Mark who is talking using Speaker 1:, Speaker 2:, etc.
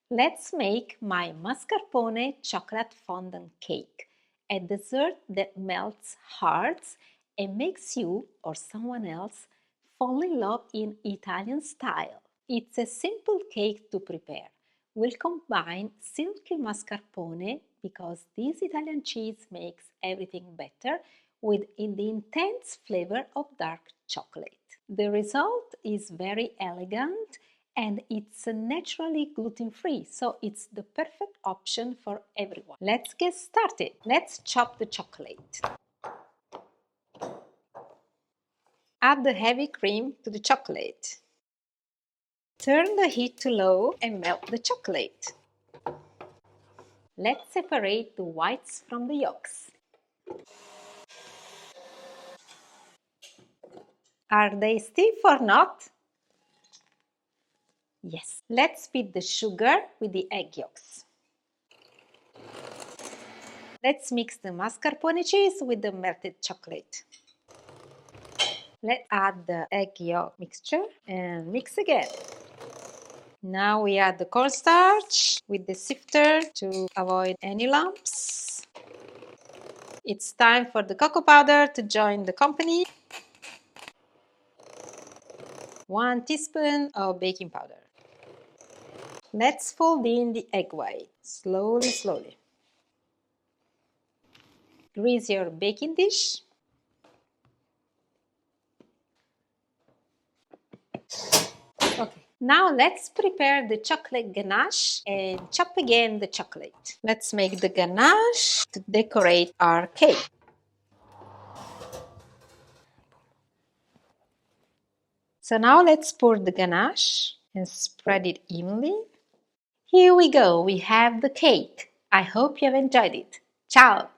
Speaker 1: Let's make my mascarpone chocolate fondant cake, a dessert that melts hearts and makes you or someone else fall in love in Italian style. It's a simple cake to prepare. We'll combine silky mascarpone, because this Italian cheese makes everything better, with the intense flavor of dark chocolate. The result is very elegant and it's naturally gluten-free, so it's the perfect option for everyone. Let's get started. Let's chop the chocolate. Add the heavy cream to the chocolate. Turn the heat to low and melt the chocolate. Let's separate the whites from the yolks. Are they stiff or not? Yes. Let's beat the sugar with the egg yolks. Let's mix the mascarpone cheese with the melted chocolate. Let's add the egg yolk mixture and mix again. Now we add the cornstarch with the sifter to avoid any lumps. It's time for the cocoa powder to join the company. 1 teaspoon of baking powder. Let's fold in the egg white, slowly, slowly. Grease your baking dish. Okay, now let's prepare the chocolate ganache and chop again the chocolate. Let's make the ganache to decorate our cake. So now let's pour the ganache and spread it evenly. Here we go, we have the cake. I hope you have enjoyed it. Ciao!